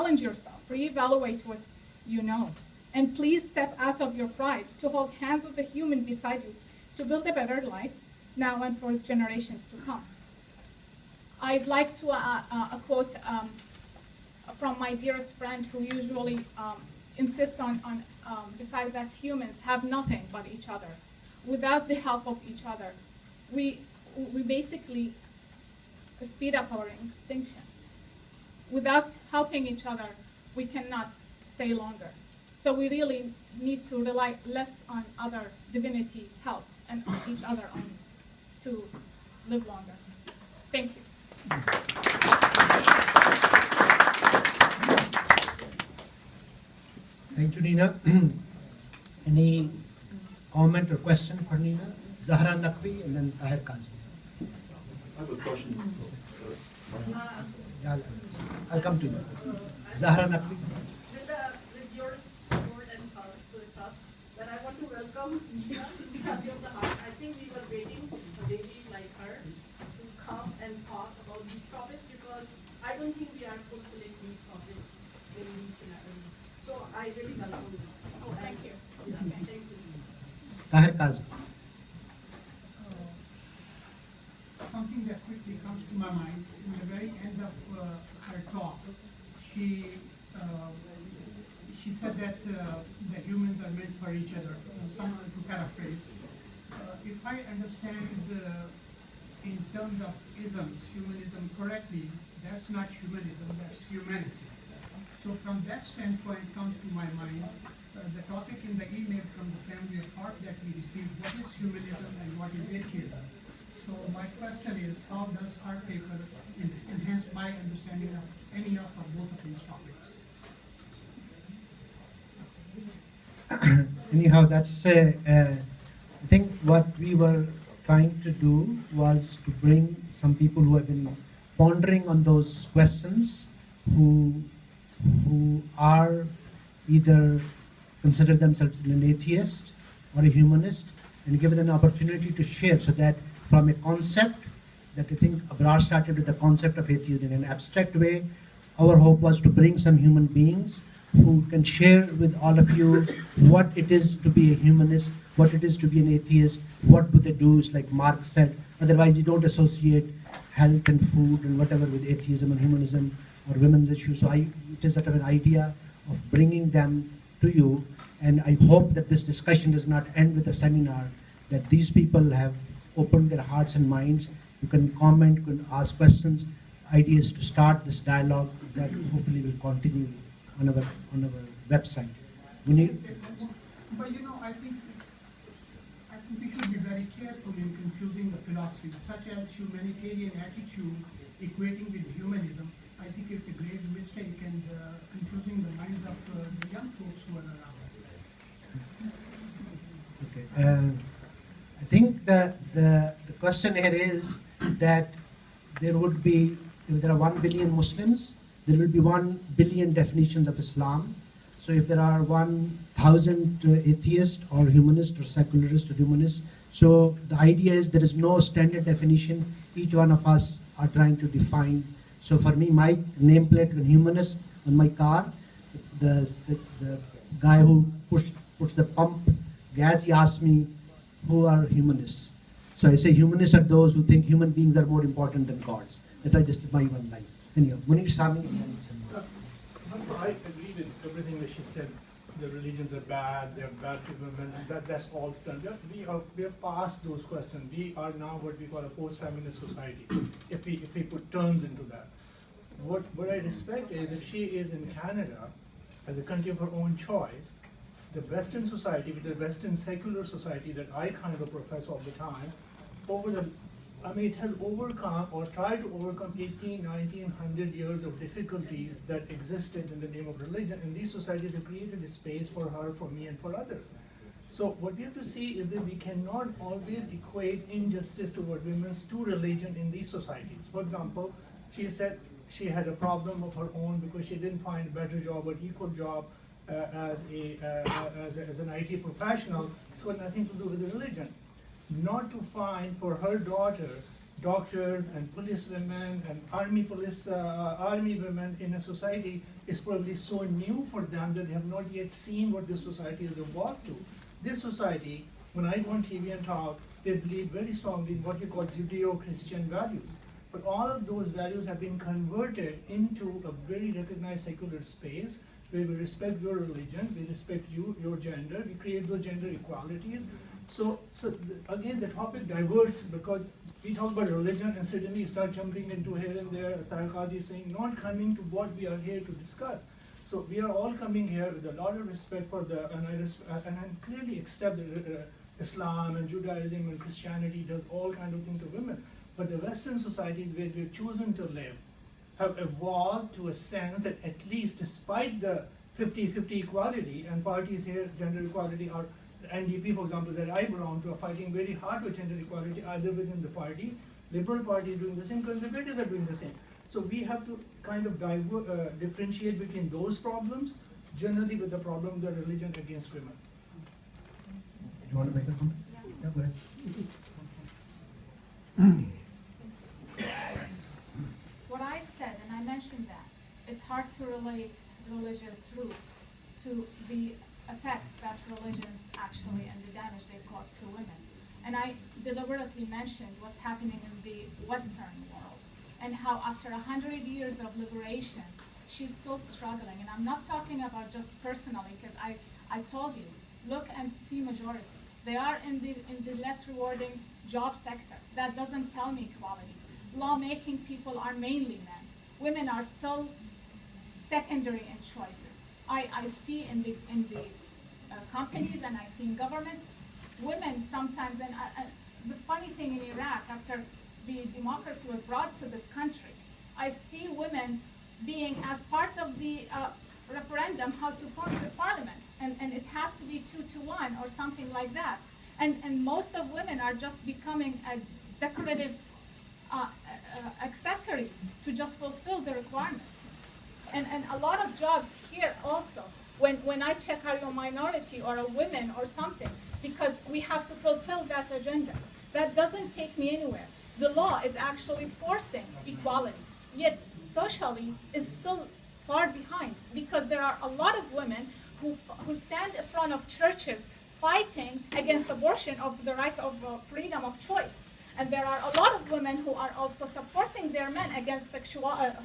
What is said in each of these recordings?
challenge yourself, reevaluate what you know. And please step out of your pride to hold hands with the human beside you to build a better life now and for generations to come. I'd like to a quote from my dearest friend who usually insists on the fact that humans have nothing but each other. Without the help of each other, we basically speed up our extinction. Without helping each other, we cannot stay longer. So we really need to rely less on other divinity help and on each other only to live longer. Thank you. Thank you, Nina. Any comment or question for Nina? Zahra Naqvi and then Tahir Kazmi. I have a question. Yeah, I'll come to you. Zahra Naqvi. With your support and thought, so it's up. But I want to welcome Nina to the Happy of the Heart. I think we were waiting for a lady like her to come and talk about these topics because I don't think we are fulfilling these topics in these scenarios. So I really welcome you. Oh, thank you. Yeah, thank you. Tahir Kazmi. Something that quickly comes to my mind, in the very end of her talk, she said that the humans are meant for each other. To paraphrase, if I understand in terms of isms, humanism correctly, that's not humanism, that's humanity. So from that standpoint comes to my mind the topic in the email from the Family of Heart that we received, what is humanism and what is atheism? So my question is, how does our paper enhance my understanding of any of or both of these topics? Anyhow, that's I think what we were trying to do was to bring some people who have been pondering on those questions, who are either consider themselves an atheist or a humanist, and give them an opportunity to share, so that from a concept that I think Abrar started with the concept of atheism in an abstract way, our hope was to bring some human beings who can share with all of you what it is to be a humanist, what it is to be an atheist, what do they do, like Mark said. Otherwise, you don't associate health and food and whatever with atheism and humanism or women's issues. So it is sort of an idea of bringing them to you. And I hope that this discussion does not end with a seminar, that these people have opened their hearts and minds. You can comment, you can ask questions. Idea is to start this dialogue that hopefully will continue on our website. We need. But you know, I think we should be very careful in confusing the philosophy, such as humanitarian attitude equating with humanism. I think it's a grave mistake and confusing the minds of the young folks who are around. Okay. I think that the question here is that there would be, if there are 1 billion Muslims, there will be 1 billion definitions of Islam. So if there are 1,000 atheists or humanists or secularists or humanists, so the idea is there is no standard definition. Each one of us are trying to define. So for me, my nameplate when humanist on my car, the guy who puts the pump gas, he asked me, who are humanists? So I say humanists are those who think human beings are more important than gods. That I just my one line. Anyhow, Munir Sami. I agree with everything that she said. The religions are bad, they're bad to women, that's all done. We are past those questions. We are now what we call a post-feminist society, if we put terms into that. What I respect is that she is in Canada as a country of her own choice. The Western society, which is the Western secular society that I kind of profess all the time, it has overcome or tried to overcome 18, 1900 years of difficulties that existed in the name of religion, and these societies have created a space for her, for me, and for others. So what we have to see is that we cannot always equate injustice toward women to religion in these societies. For example, she said she had a problem of her own because she didn't find a better job or equal job as an IT professional. It's got nothing to do with the religion. Not to find for her daughter doctors and police women and army women in a society is probably so new for them that they have not yet seen what this society has evolved to. This society, when I go on TV and talk, they believe very strongly in what we call Judeo-Christian values. But all of those values have been converted into a very recognized secular space where we respect your religion, we respect you, your gender, we create those gender equalities. So again, the topic diverts because we talk about religion and suddenly you start jumping into here and there, as Tahir Qazi is saying, not coming to what we are here to discuss. So we are all coming here with a lot of respect for and I clearly accept that Islam and Judaism and Christianity does all kind of things to women. But the Western societies where we've chosen to live have evolved to a sense that at least despite the 50-50 equality, and parties here, gender equality, are the NDP, for example, that I belong to, are fighting very hard for gender equality either within the party. Liberal Party is doing the same, conservatives are doing the same. So we have to kind of differentiate between those problems, generally with the problem of the religion against women. Do you want to make a comment? Yeah, go ahead. What I said, and I mentioned that, it's hard to relate religious roots to the effect that religions actually and the damage they cause to women. And I deliberately mentioned what's happening in the Western world and how after 100 years of liberation, she's still struggling. And I'm not talking about just personally, because I told you, look and see majority. They are in the less rewarding job sector. That doesn't tell me equality. Lawmaking people are mainly men. Women are still secondary in choices. I see in the companies and I see in governments, women sometimes, and the funny thing in Iraq, after the democracy was brought to this country, I see women being as part of the referendum how to form the parliament, and it has to be 2-1 or something like that. And most of women are just becoming a decorative accessory to just fulfill the requirements. And a lot of jobs here also, when I check are you a minority or a woman or something, because we have to fulfill that agenda. That doesn't take me anywhere. The law is actually forcing equality, yet socially is still far behind, because there are a lot of women who stand in front of churches fighting against abortion of the right of freedom of choice. And there are a lot of women who are also supporting their men against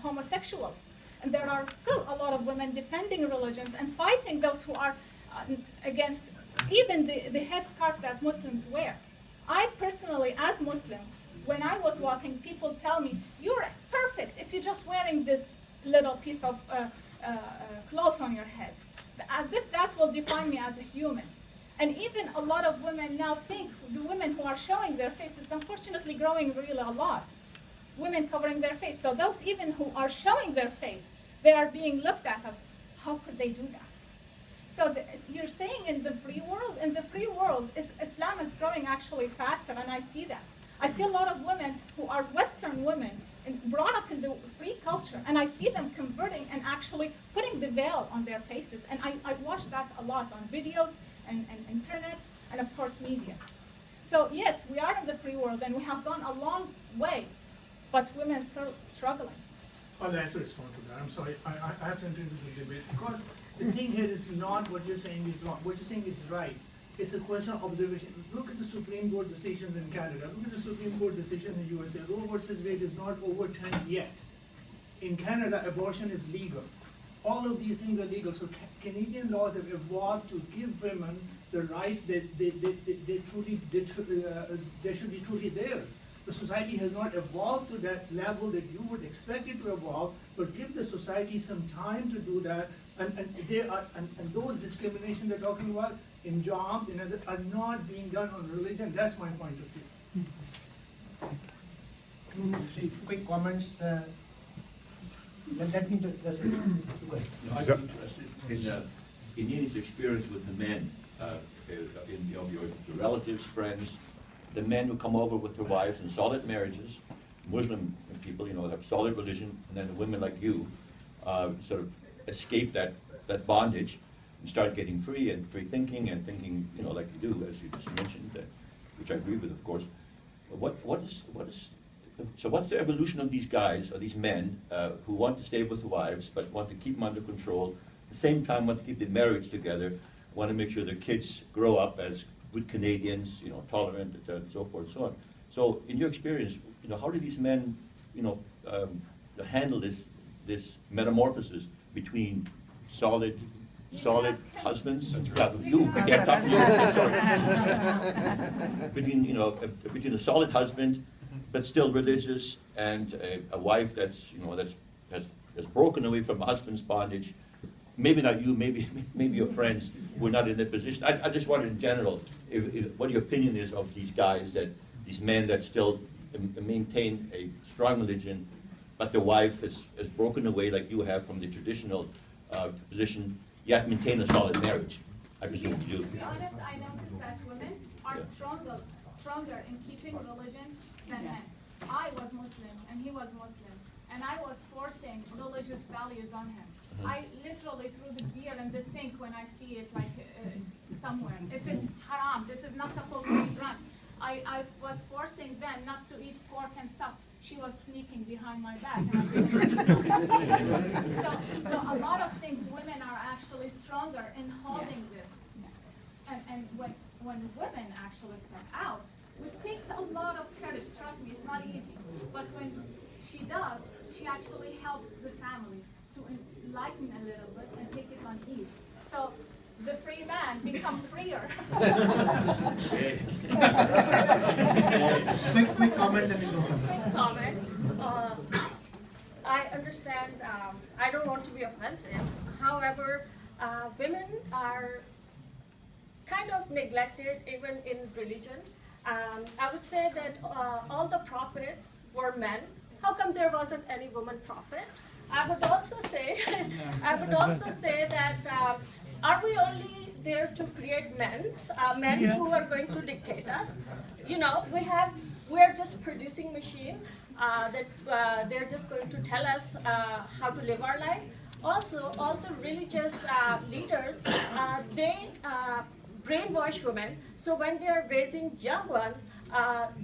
homosexuals. And there are still a lot of women defending religions and fighting those who are against even the headscarf that Muslims wear. I personally, as Muslim, when I was walking, people tell me, you're perfect if you're just wearing this little piece of cloth on your head. As if that will define me as a human. And even a lot of women now think the women who are showing their faces, unfortunately growing really a lot. Women covering their face. So those even who are showing their face, they are being looked at as, how could they do that? So you're saying in the free world? In the free world, Islam is growing actually faster, and I see that. I see a lot of women who are Western women and brought up in the free culture, and I see them converting and actually putting the veil on their faces. And I watch that a lot on videos and internet and of course media. So yes, we are in the free world and we have gone a long way, but women are still struggling. I'll have to respond to that. I'm sorry, I have to enter into the debate because the thing here is not what you're saying is wrong. What you're saying is right. It's a question of observation. Look at the Supreme Court decisions in Canada. Look at the Supreme Court decision in the USA. Roe versus Wade is not overturned yet. In Canada, abortion is legal. All of these things are legal. So Canadian laws have evolved to give women the rights that they should be truly theirs. The society has not evolved to that level that you would expect it to evolve, but give the society some time to do that. And those discrimination they're talking about in jobs are not being done on religion. That's my point of view. See, quick comments. Let me just go ahead. No, I'm interested in Nini's experience with the men, your relatives, friends, the men who come over with their wives in solid marriages, Muslim people, have solid religion, and then the women like you sort of escape that bondage and start getting free and free thinking and thinking, like you do, as you just mentioned, which I agree with, of course. What is So what's the evolution of these guys, or these men, who want to stay with their wives, but want to keep them under control, at the same time want to keep their marriage together, want to make sure their kids grow up as good Canadians, you know, tolerant, and so forth and so on. So in your experience, you know, how do these men, you know, handle this metamorphosis between solid husbands? You, I can't talk to you, sorry. Between, you know, between a solid husband, but still religious, and a wife that's, you know, has broken away from a husband's bondage. Maybe not you, maybe your friends who are not in that position. I just wonder in general, what your opinion is of these guys, these men that still maintain a strong religion, but the wife has broken away like you have from the traditional position, yet maintain a solid marriage. I presume you do. To be honest, I noticed that women are stronger in keeping religion than men. I was Muslim and he was Muslim, and I was forcing religious values on him. I literally threw the beer in the sink when I see it, like somewhere. It is haram. This is not supposed to be drunk. I was forcing them not to eat pork and stuff. She was sneaking behind my back. And so a lot of things, women are actually stronger in holding this. And when women actually step out, which takes a lot of courage, trust me, it's not easy. But when she does, she actually helps the family to enlighten a little bit and take it on ease. So the free man becomes freer. Quick comment and then go further. Quick comment. I understand, I don't want to be offensive. However, women are kind of neglected even in religion. I would say that all the prophets were men. How come there wasn't any woman prophet? I would also say, that are we only there to create men who are going to dictate us? You know, we're just producing machine that they're just going to tell us how to live our life. Also, all the religious leaders, they brainwash women. So when they're raising young ones,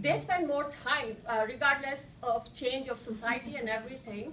they spend more time, regardless of change of society and everything.